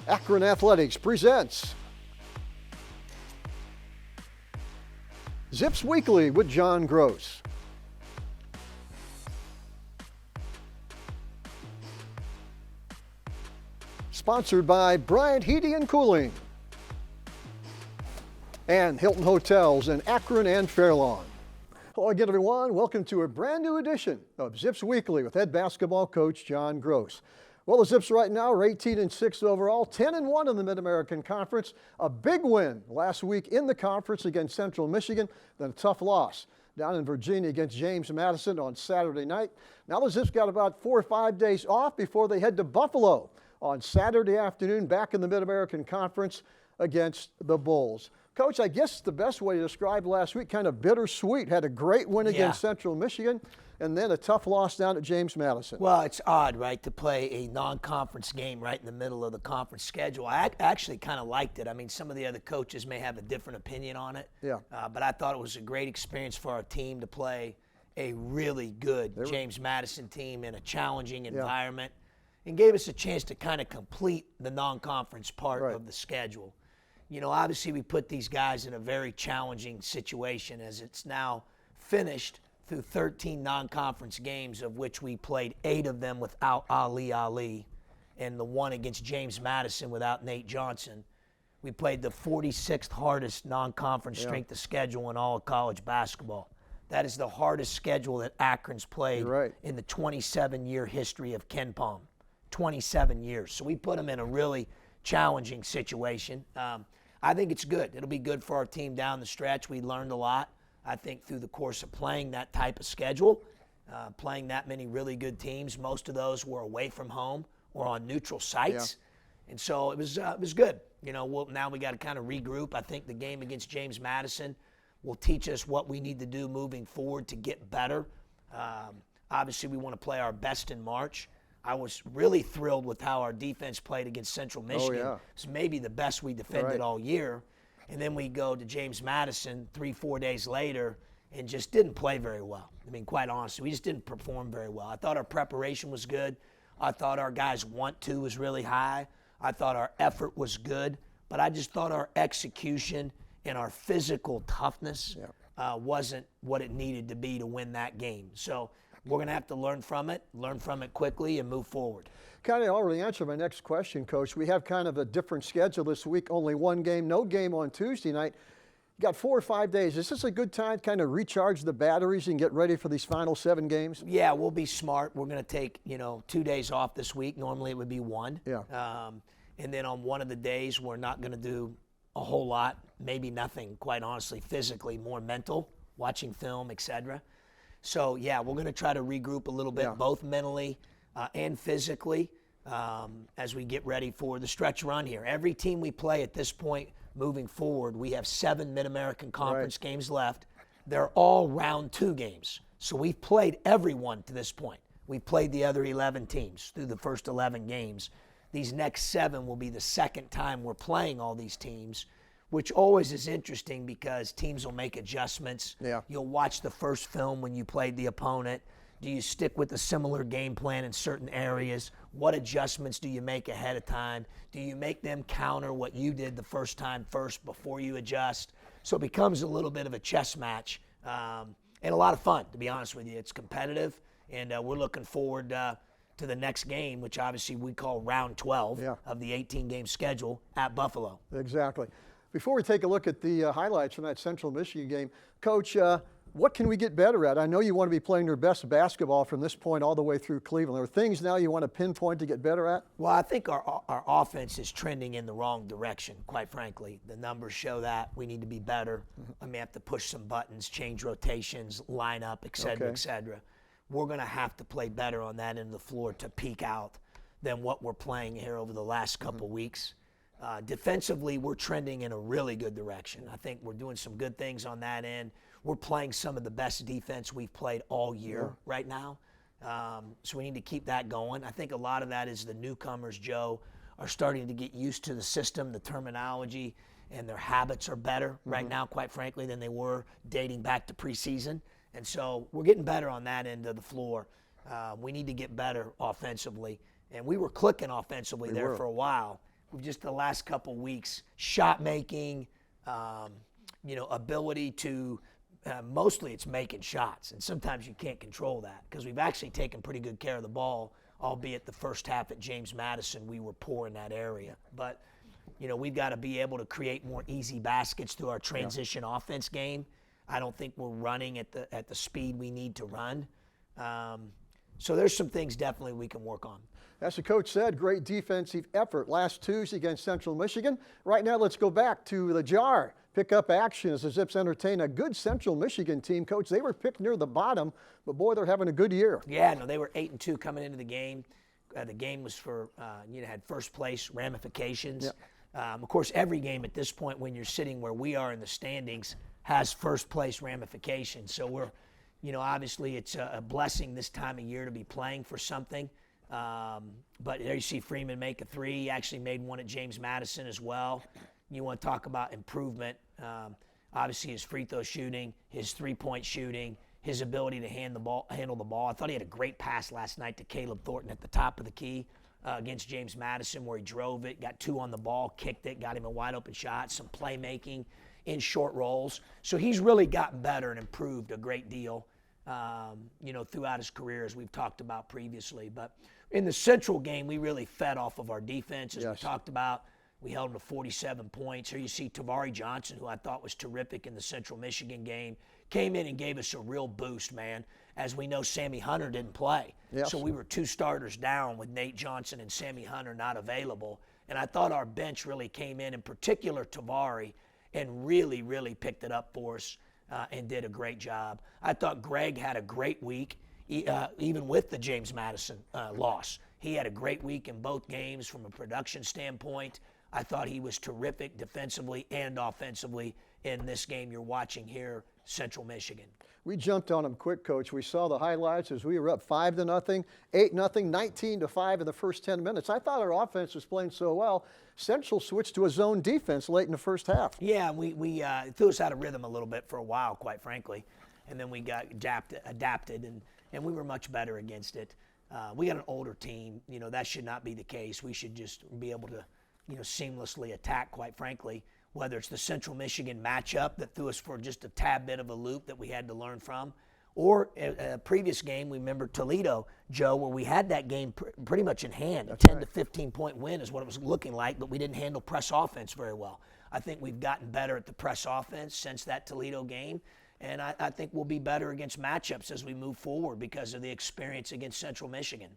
Akron Athletics presents Zips Weekly with John Groce. Sponsored by Bryant Heating and Cooling and Hilton Hotels in Akron and Fairlawn. Hello again, everyone. Welcome to a brand new edition of Zips Weekly with head basketball coach John Groce. Well, the Zips right now are 18-6 overall, 10-1 in the Mid-American Conference. A big win last week in the conference against Central Michigan, then a tough loss down in Virginia against James Madison on Saturday night. Now the Zips got about 4 or 5 days off before they head to Buffalo on Saturday afternoon back in the Mid-American Conference against the Bulls. Coach, I guess the best way to describe last week, kind of bittersweet. Had a great win against Central Michigan and then a tough loss down at James Madison. Well, it's odd, right, to play a non-conference game right in the middle of the conference schedule. I actually kind of liked it. I mean, some of the other coaches may have a different opinion on it. Yeah. But I thought it was a great experience for our team to play a really good James Madison team in a challenging environment and gave us a chance to kind of complete the non-conference part of the schedule. You know, obviously we put these guys in a very challenging situation as it's now finished through 13 non-conference games, of which we played 8 of them without Ali, and the one against James Madison without Nate Johnson. We played the 46th hardest non-conference strength of schedule in all of college basketball. That is the hardest schedule that Akron's played in the 27-year history of Ken Palm. 27 years. So we put them in a really challenging situation. I think it's good. It'll be good for our team down the stretch. We learned a lot, I think, through the course of playing that type of schedule, playing that many really good teams. Most of those were away from home or on neutral sites. And so it was good. You know, now we got to kind of regroup. I think the game against James Madison will teach us what we need to do moving forward to get better. Obviously, we want to play our best in March. I was really thrilled with how our defense played against Central Michigan. It's maybe the best we defended all year. And then we go to James Madison 3-4 days later and just didn't play very well. I mean, quite honestly, we just didn't perform very well. I thought our preparation was good. I thought our guys' want to was really high. I thought our effort was good. But I just thought our execution and our physical toughness wasn't what it needed to be to win that game. So we're going to have to learn from it quickly, and move forward. Kind of already answered my next question, Coach. We have kind of a different schedule this week. Only one game, no game on Tuesday night. You got 4 or 5 days. Is this a good time to kind of recharge the batteries and get ready for these final 7 games? Yeah, we'll be smart. We're going to take, 2 days off this week. Normally it would be 1. And then on one of the days, we're not going to do a whole lot, maybe nothing, quite honestly, physically, more mental, watching film, etc. So, we're going to try to regroup a little bit, both mentally and physically, as we get ready for the stretch run here. Every team we play at this point moving forward, we have 7 Mid-American Conference games left. They're all round 2 games. So we've played everyone to this point. We've played the other 11 teams through the first 11 games. These next 7 will be the second time we're playing all these teams, which always is interesting because teams will make adjustments. You'll watch the first film when you played the opponent. Do you stick with a similar game plan in certain areas? What adjustments do you make ahead of time? Do you make them counter what you did the first time first before you adjust? So it becomes a little bit of a chess match and a lot of fun, to be honest with you. It's competitive, and we're looking forward to the next game, which obviously we call round 12 of the 18-game schedule at Buffalo. Exactly. Before we take a look at the highlights from that Central Michigan game, Coach, what can we get better at? I know you want to be playing your best basketball from this point all the way through Cleveland. Are there things now you want to pinpoint to get better at? Well, I think our offense is trending in the wrong direction, quite frankly. The numbers show that. We need to be better. I may have to push some buttons, change rotations, line up, et cetera, et cetera. We're going to have to play better on that end of the floor to peak out than what we're playing here over the last couple weeks. Defensively, we're trending in a really good direction. I think we're doing some good things on that end. We're playing some of the best defense we've played all year right now. So we need to keep that going. I think a lot of that is the newcomers, Joe, are starting to get used to the system, the terminology, and their habits are better right now, quite frankly, than they were dating back to preseason. And so we're getting better on that end of the floor. We need to get better offensively. And we were clicking offensively for a while. just the last couple weeks, shot making, ability to, mostly it's making shots. And sometimes you can't control that because we've actually taken pretty good care of the ball, albeit the first half at James Madison, we were poor in that area. But, we've got to be able to create more easy baskets through our transition offense game. I don't think we're running at the speed we need to run. So there's some things definitely we can work on. As the coach said, great defensive effort last Tuesday against Central Michigan. Right now, let's go back to the jar. Pick up action as the Zips entertain a good Central Michigan team. Coach, they were picked near the bottom, but boy, they're having a good year. Yeah, no, they were 8-2 coming into the game. The game was for, had first place ramifications. Yep. Of course, every game at this point when you're sitting where we are in the standings has first place ramifications. So we're, obviously it's a blessing this time of year to be playing for something. But there you see Freeman make a three. He actually made one at James Madison as well. You want to talk about improvement. Obviously his free throw shooting, his three-point shooting, his ability to handle the ball. I thought he had a great pass last night to Caleb Thornton at the top of the key against James Madison where he drove it, got two on the ball, kicked it, got him a wide open shot, some playmaking in short rolls. So he's really gotten better and improved a great deal, throughout his career as we've talked about previously. But in the Central game, we really fed off of our defense as we talked about. We held him to 47 points. Here you see Tavari Johnson, who I thought was terrific in the Central Michigan game, came in and gave us a real boost, man. As we know, Sammy Hunter didn't play. Yes. So we were two starters down with Nate Johnson and Sammy Hunter not available. And I thought our bench really came in particular Tavari, and really, really picked it up for us and did a great job. I thought Greg had a great week, even with the James Madison loss. He had a great week in both games from a production standpoint. I thought he was terrific defensively and offensively in this game you're watching here, Central Michigan. We jumped on him quick, Coach. We saw the highlights as we were up 5-0, 8-0, 19-5 in the first 10 minutes. I thought our offense was playing so well. Central switched to a zone defense late in the first half. Yeah, we threw us out of rhythm a little bit for a while, quite frankly, and then we got adapted, and we were much better against it. We got an older team. That should not be the case. We should just be able to, seamlessly attack, quite frankly. Whether it's the Central Michigan matchup that threw us for just a tad bit of a loop that we had to learn from, or a previous game, we remember Toledo, Joe, where we had that game pretty much in hand. A 10 to 15-point win is what it was looking like, but we didn't handle press offense very well. I think we've gotten better at the press offense since that Toledo game, and I think we'll be better against matchups as we move forward because of the experience against Central Michigan.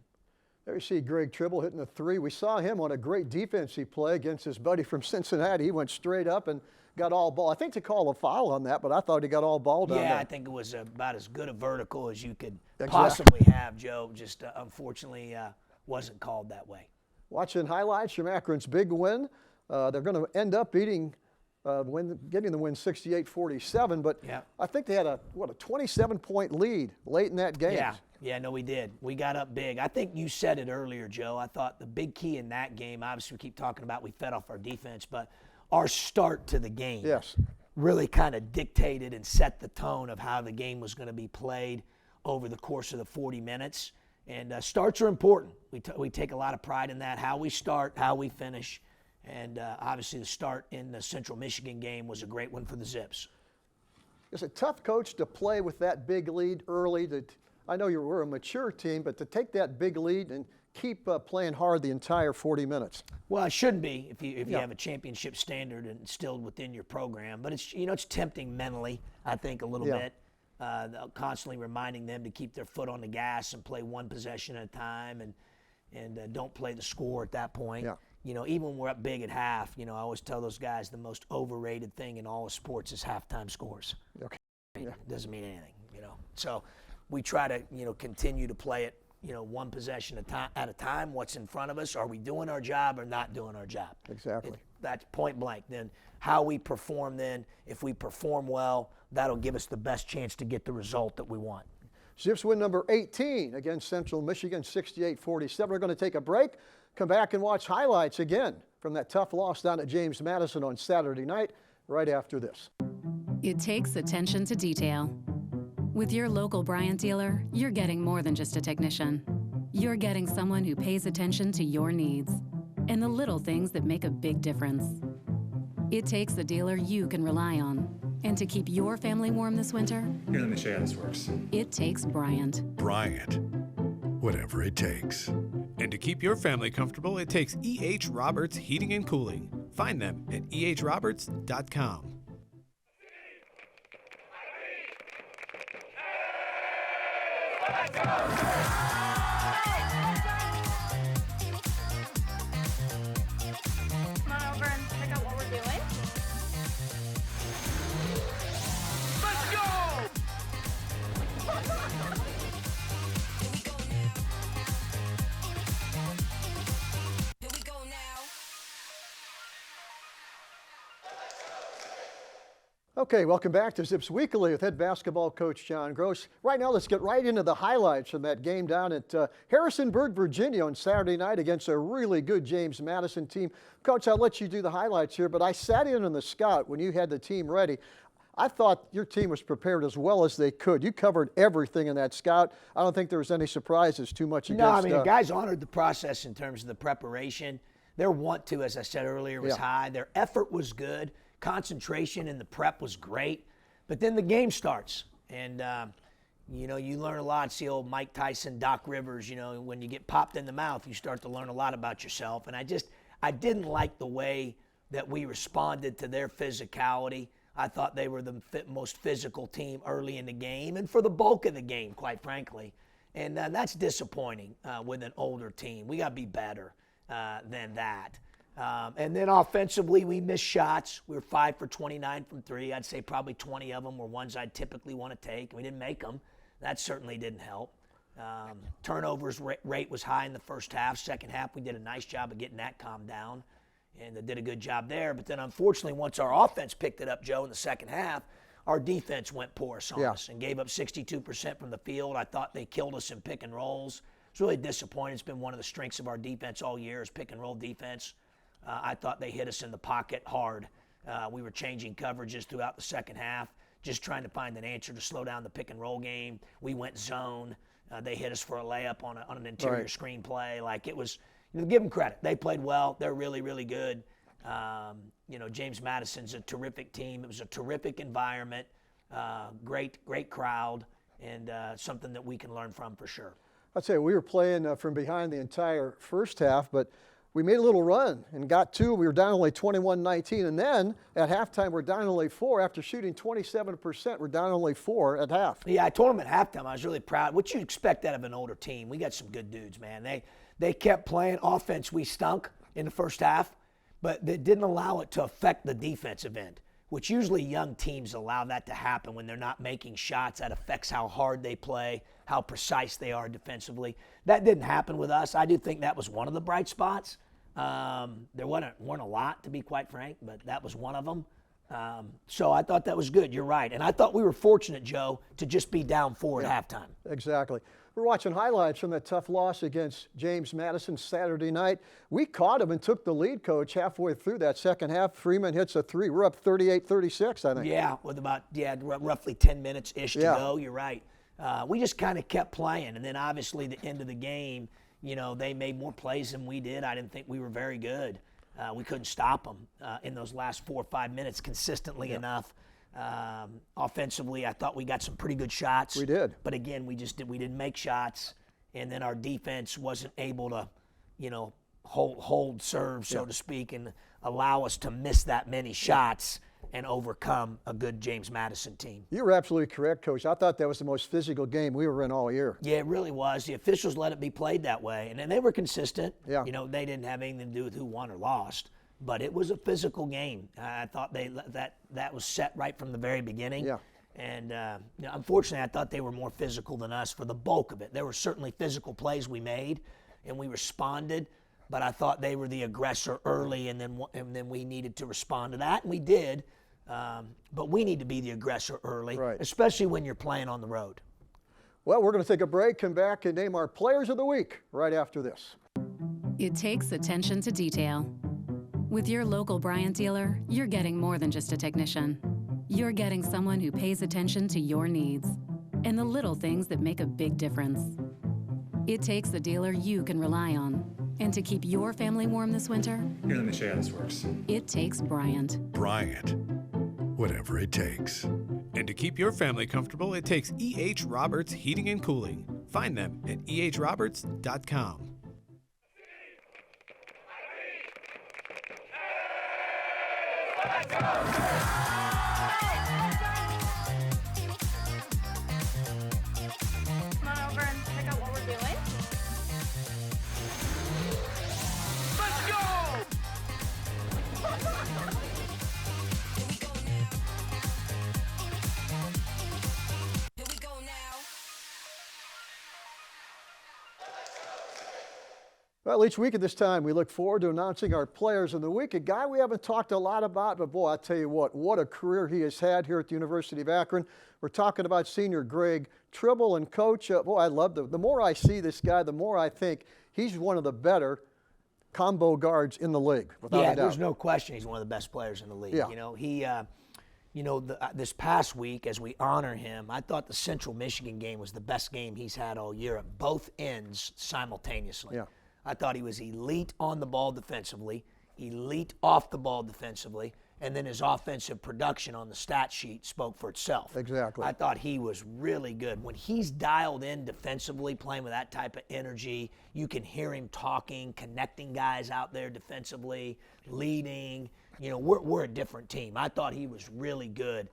There you see Greg Tribble hitting a three. We saw him on a great defensive play against his buddy from Cincinnati. He went straight up and got all ball. I think to call a foul on that, but I thought he got all ball down there. Yeah, I think it was about as good a vertical as you could possibly have, Joe. Just unfortunately wasn't called that way. Watching highlights from Akron's big win. They're going to end up getting the win 68-47, but I think they had a 27-point lead late in that game. Yeah, no, we did. We got up big. I think you said it earlier, Joe. I thought the big key in that game, obviously we keep talking about we fed off our defense, but our start to the game really kind of dictated and set the tone of how the game was going to be played over the course of the 40 minutes. And starts are important. We take a lot of pride in that, how we start, how we finish. And obviously the start in the Central Michigan game was a great one for the Zips. It's a tough, Coach, to play with that big lead early. I know we're a mature team, but to take that big lead and keep playing hard the entire 40 minutes. Well, it shouldn't be if you have a championship standard instilled within your program. But it's tempting mentally, I think, a little bit. Constantly reminding them to keep their foot on the gas and play one possession at a time and don't play the score at that point. Even when we're up big at half, I always tell those guys the most overrated thing in all of sports is halftime scores. It doesn't mean anything, So we try to, continue to play it, one possession at a time. What's in front of us? Are we doing our job or not doing our job? Exactly. That's point blank. Then how we perform then, if we perform well, that'll give us the best chance to get the result that we want. Zips win number 18 against Central Michigan, 68-47. We're going to take a break, come back and watch highlights again from that tough loss down at James Madison on Saturday night right after this. It takes attention to detail. With your local Bryant dealer, you're getting more than just a technician. You're getting someone who pays attention to your needs. and the little things that make a big difference. It takes a dealer you can rely on. And to keep your family warm this winter, here, let me show you how this works. it takes Bryant. Bryant, whatever it takes. And to keep your family comfortable, it takes E.H. Roberts Heating and Cooling. Find them at ehroberts.com. Come on over and check out what we're doing. Let's go! Here we go now. Okay, welcome back to Zips Weekly with head basketball coach John Groce. Right now, let's get right into the highlights from that game down at Harrisonburg, Virginia on Saturday night against a really good James Madison team. Coach, I'll let you do the highlights here, but I sat in on the scout when you had the team ready. I thought your team was prepared as well as they could. You covered everything in that scout. I don't think there was any surprises too much against. No, I mean, the guys honored the process in terms of the preparation. Their want to, as I said earlier, was high. Their effort was good. Concentration in the prep was great. But then the game starts. And, you learn a lot. See old Mike Tyson, Doc Rivers, when you get popped in the mouth, you start to learn a lot about yourself. And I didn't like the way that we responded to their physicality. I thought they were the most physical team early in the game and for the bulk of the game, quite frankly. And that's disappointing with an older team. We got to be better than that. And then offensively, we missed shots. We were 5 for 29 from three. I'd say probably 20 of them were ones I'd typically want to take. We didn't make them. That certainly didn't help. Turnovers rate was high in the first half. Second half, we did a nice job of getting that calmed down. And they did a good job there. But then, unfortunately, once our offense picked it up, Joe, in the second half, our defense went porous on us and gave up 62% from the field. I thought they killed us in pick and rolls. It's really disappointing. It's been one of the strengths of our defense all year is pick and roll defense. I thought they hit us in the pocket hard. We were changing coverages throughout the second half, just trying to find an answer to slow down the pick and roll game. We went zone. They hit us for a layup on an interior screen play. Like it was, give them credit. They played well. They're really, really good. James Madison's a terrific team. It was a terrific environment, great crowd, and something that we can learn from for sure. I'd say we were playing from behind the entire first half, but we made a little run and got two. We were down only 21-19, and then at halftime we're down only 4. After shooting 27%, we're down only 4 at half. Yeah, I told them at halftime I was really proud. What you expect out of an older team? We got some good dudes, man. They kept playing offense. We stunk in the first half, but they didn't allow it to affect the defensive end, which usually young teams allow that to happen when they're not making shots. That affects how hard they play, how precise they are defensively. That didn't happen with us. I do think that was one of the bright spots. There weren't a lot, to be quite frank, but that was one of them. So I thought that was good. You're right. And I thought we were fortunate, Joe, to just be down 4 at halftime. Exactly. We're watching highlights from that tough loss against James Madison Saturday night. We caught him and took the lead, Coach, halfway through that second half. Freeman hits a 3. We're up 38-36, I think. Yeah, with about roughly 10 minutes-ish to go. You're right. We just kind of kept playing. And then obviously the end of the game, they made more plays than we did. I didn't think we were very good. We couldn't stop them in those last 4 or 5 minutes consistently enough. Offensively, I thought we got some pretty good shots. We did. But again, we didn't make shots, and then our defense wasn't able to, hold serve, so to speak, and allow us to miss that many shots and overcome a good James Madison team. You were absolutely correct, Coach. I thought that was the most physical game we were in all year. Yeah, it really was. The officials let it be played that way, and then they were consistent. Yeah. They didn't have anything to do with who won or lost, but it was a physical game. I thought that was set right from the very beginning. Yeah. And unfortunately, I thought they were more physical than us for the bulk of it. There were certainly physical plays we made, and we responded. But I thought they were the aggressor early, and then we needed to respond to that, and we did. But we need to be the aggressor early, especially when you're playing on the road. Well, we're going to take a break, come back, and name our Players of the Week right after this. It takes attention to detail. With your local Bryant dealer, you're getting more than just a technician. You're getting someone who pays attention to your needs and the little things that make a big difference. It takes a dealer you can rely on. And to keep your family warm this winter, Here, let me show you how this works. it takes Bryant. Bryant. Whatever it takes. And to keep your family comfortable, it takes E.H. Roberts Heating and Cooling. Find them at ehroberts.com. Come on over and check out what we're doing. Let's go! Here we go now. Here we go now. Well, each week at this time, we look forward to announcing our Players of the Week. A guy we haven't talked a lot about, but boy, I tell you what a career he has had here at the University of Akron. We're talking about senior Greg Tribble, and Coach, boy, I love the more I see this guy, the more I think he's one of the better combo guards in the league, without a doubt. There's no question he's one of the best players in the league. Yeah. You know, he, this past week, as we honor him, I thought the Central Michigan game was the best game he's had all year at both ends simultaneously. Yeah. I thought he was elite on the ball defensively, elite off the ball defensively, and then his offensive production on the stat sheet spoke for itself. Exactly. I thought he was really good. When he's dialed in defensively, playing with that type of energy, you can hear him talking, connecting guys out there defensively, leading. You know, we're a different team. I thought he was really good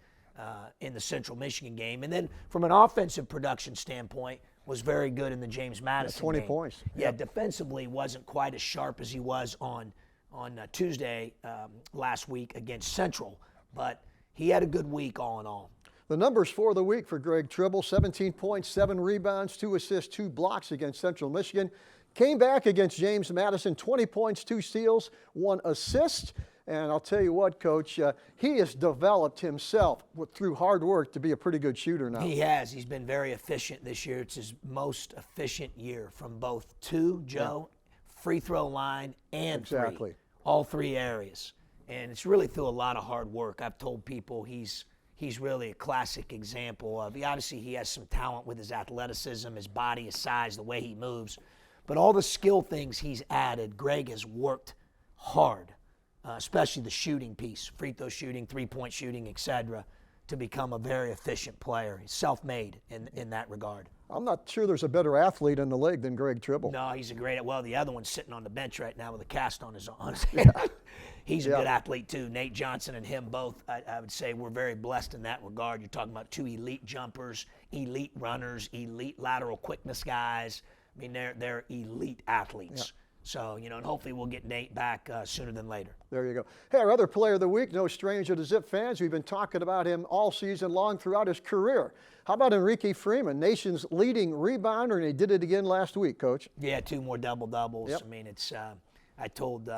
in the Central Michigan game. And then from an offensive production standpoint, was very good in the James Madison 20 game. points. Yeah, defensively wasn't quite as sharp as he was on Tuesday last week against Central, but he had a good week all in all. The numbers for the week for Greg Tribble: 17 points, 7 rebounds, 2 assists, 2 blocks against Central Michigan. Came back against James Madison, 20 points, 2 steals, 1 assist. And I'll tell you what, Coach, he has developed himself through hard work to be a pretty good shooter now. He has. He's been very efficient this year. It's his most efficient year from both free throw line, and Exactly. three. All 3 areas. And it's really through a lot of hard work. I've told people he's really a classic example of, obviously he has some talent with his athleticism, his body, his size, the way he moves. But all the skill things he's added, Greg has worked hard. Especially the shooting piece, free throw shooting, three-point shooting, etc., to become a very efficient player. He's self-made in that regard. I'm not sure there's a better athlete in the league than Greg Tribble. No, he's a great. Well, the other one's sitting on the bench right now with a cast on his head. He's a good athlete too. Nate Johnson and him both, I would say, we're very blessed in that regard. You're talking about 2 elite jumpers, elite runners, elite lateral quickness guys. I mean, they're elite athletes. Yeah. So, and hopefully we'll get Nate back sooner than later. There you go. Hey, our other player of the week, no stranger to Zip fans. We've been talking about him all season long throughout his career. How about Enrique Freeman, nation's leading rebounder, and he did it again last week, Coach. Yeah, 2 more double-doubles. Yep. I mean, it's. I told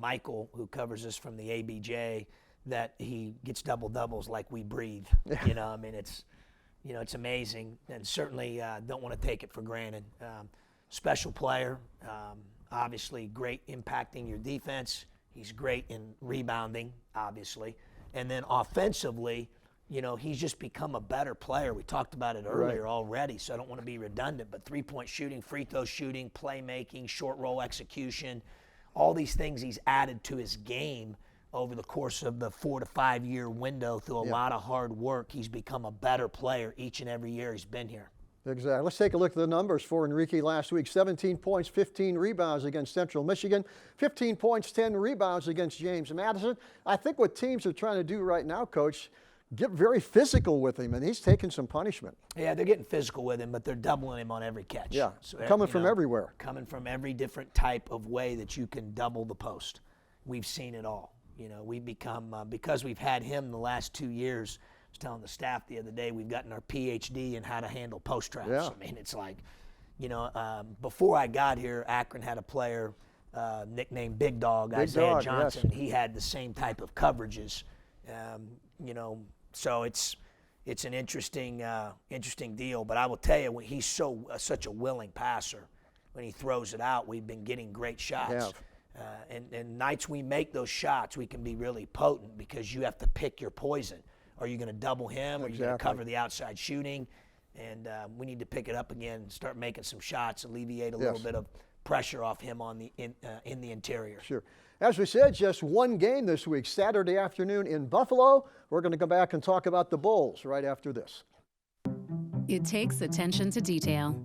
Michael, who covers us from the ABJ, that he gets double-doubles like we breathe. Yeah. I mean, it's amazing, and certainly don't want to take it for granted. Special player, obviously great impacting your defense. He's great in rebounding, obviously. And then offensively, he's just become a better player. We talked about it earlier already, so I don't want to be redundant, but three-point shooting, free throw shooting, playmaking, short roll execution, all these things he's added to his game over the course of the 4 to 5 year window through a lot of hard work. He's become a better player each and every year he's been here. Exactly. Let's take a look at the numbers for Enrique last week. 17 points, 15 rebounds against Central Michigan, 15 points, 10 rebounds against James Madison. I think what teams are trying to do right now, Coach, get very physical with him, and he's taking some punishment. Yeah, they're getting physical with him, but they're doubling him on every catch. Yeah, so, coming from everywhere. Coming from every different type of way that you can double the post. We've seen it all. We've become, because we've had him the last 2 years, I was telling the staff the other day, we've gotten our PhD in how to handle post traps. Yeah. I mean, it's like, before I got here, Akron had a player nicknamed Big Dog, Isaiah Johnson. Yes. He had the same type of coverages, so it's an interesting deal. But I will tell you, when he's such a willing passer, when he throws it out, we've been getting great shots. And nights we make those shots, we can be really potent because you have to pick your poison. Are you going to double him? Or are you going to cover the outside shooting? And we need to pick it up again, start making some shots, alleviate a little bit of pressure off him on in the interior. Sure. As we said, just one game this week, Saturday afternoon in Buffalo. We're going to come back and talk about the Bulls right after this. It takes attention to detail.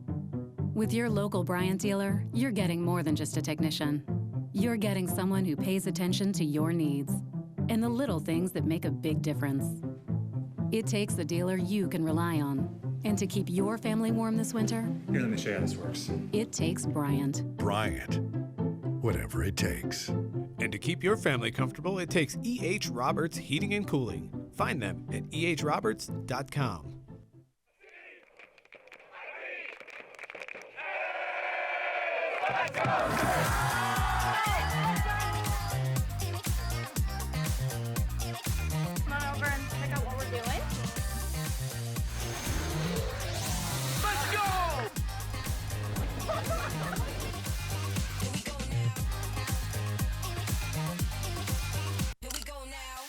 With your local Bryant dealer, you're getting more than just a technician. You're getting someone who pays attention to your needs and the little things that make a big difference. It takes a dealer you can rely on. And to keep your family warm this winter, here, let me show you how this works. it takes Bryant. Bryant. Whatever it takes. And to keep your family comfortable, it takes E.H. Roberts Heating and Cooling. Find them at ehroberts.com. Come on over and check out what we're doing. Let's go! Here we go now. Here we go now.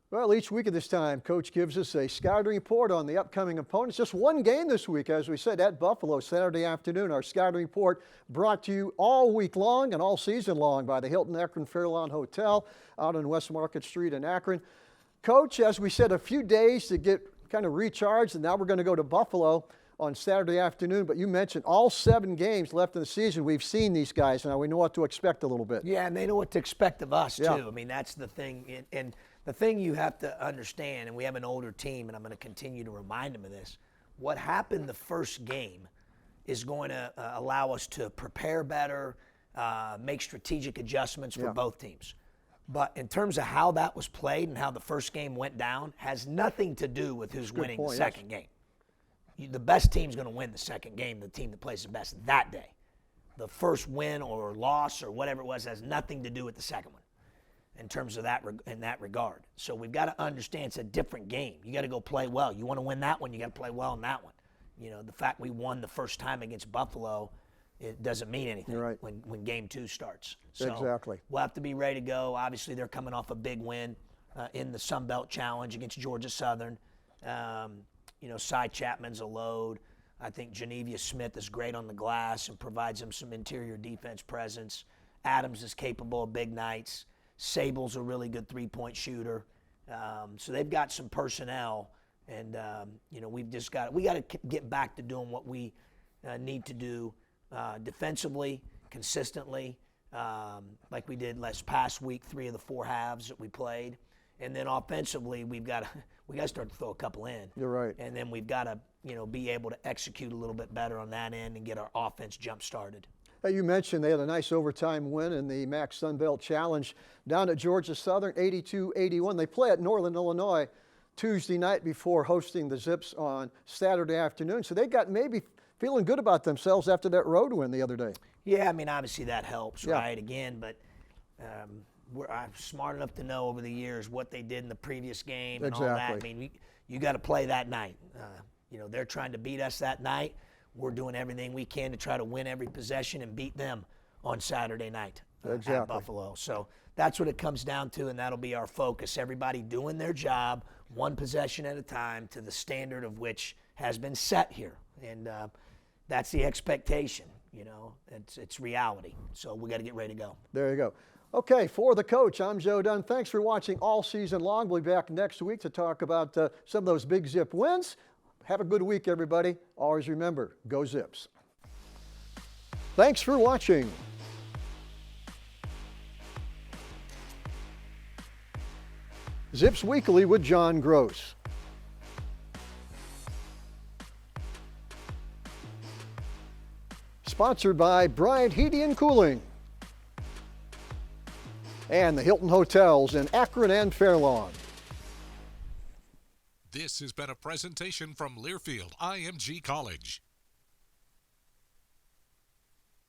Well, each week at this time, Coach gives us a scouting report on the upcoming opponents. Just one game this week, as we said, at Buffalo, Saturday afternoon. Our scouting report brought to you all week long and all season long by the Hilton Akron Fairlawn Hotel out on West Market Street in Akron. Coach, as we said, a few days to get kind of recharged, and now we're going to go to Buffalo on Saturday afternoon. But you mentioned all 7 games left in the season. We've seen these guys now. We know what to expect a little bit. Yeah, and they know what to expect of us, Yeah. too. I mean, that's the thing. And the thing you have to understand, and we have an older team, and I'm going to continue to remind them of this, what happened the first game is going to allow us to prepare better, make strategic adjustments for Yeah. both teams. But in terms of how that was played and how the first game went down, has nothing to do with who's winning point, the yes. second game. The best team's going to win the second game, the team that plays the best that day. The first win or loss or whatever it was has nothing to do with the second one in terms of that in that regard. So we've got to understand it's a different game. You got to go play well. You want to win that one, you got to play well in that one. You know, the fact we won the first time against Buffalo, it doesn't mean anything You're right. when game 2 starts. So Exactly. we'll have to be ready to go. Obviously, they're coming off a big win in the Sun Belt Challenge against Georgia Southern. You know, Cy Chapman's a load. I think Genevia Smith is great on the glass and provides them some interior defense presence. Adams is capable of big nights. Sable's a really good three-point shooter. So they've got some personnel, and you know, we got to get back to doing what we need to do defensively, consistently, like we did last past week, 3 of the 4 halves that we played, and then offensively we got to start to throw a couple in. You're right. And then we've got to be able to execute a little bit better on that end and get our offense jump started. Hey, you mentioned they had a nice overtime win in the MAC Sun Belt Challenge down at Georgia Southern, 82-81. They play at Northern, Illinois Tuesday night before hosting the Zips on Saturday afternoon. So they got maybe feeling good about themselves after that road win the other day. Yeah, I mean, obviously that helps, Yeah. right? Again, but I'm smart enough to know over the years what they did in the previous game and all that. I Exactly. mean, you got to play that night. They're trying to beat us that night. We're doing everything we can to try to win every possession and beat them on Saturday night at Exactly. Buffalo. So that's what it comes down to, and that'll be our focus. Everybody doing their job, one possession at a time, to the standard of which has been set here. And that's the expectation. It's reality. So we got to get ready to go. There you go. Okay, for the coach, I'm Joe Dunn. Thanks for watching all season long. We'll be back next week to talk about some of those big Zip wins. Have a good week, everybody. Always remember, go Zips. Thanks for watching. Zips Weekly with John Groce. Sponsored by Bryant Heating and Cooling and the Hilton Hotels in Akron and Fairlawn. This has been a presentation from Learfield IMG College.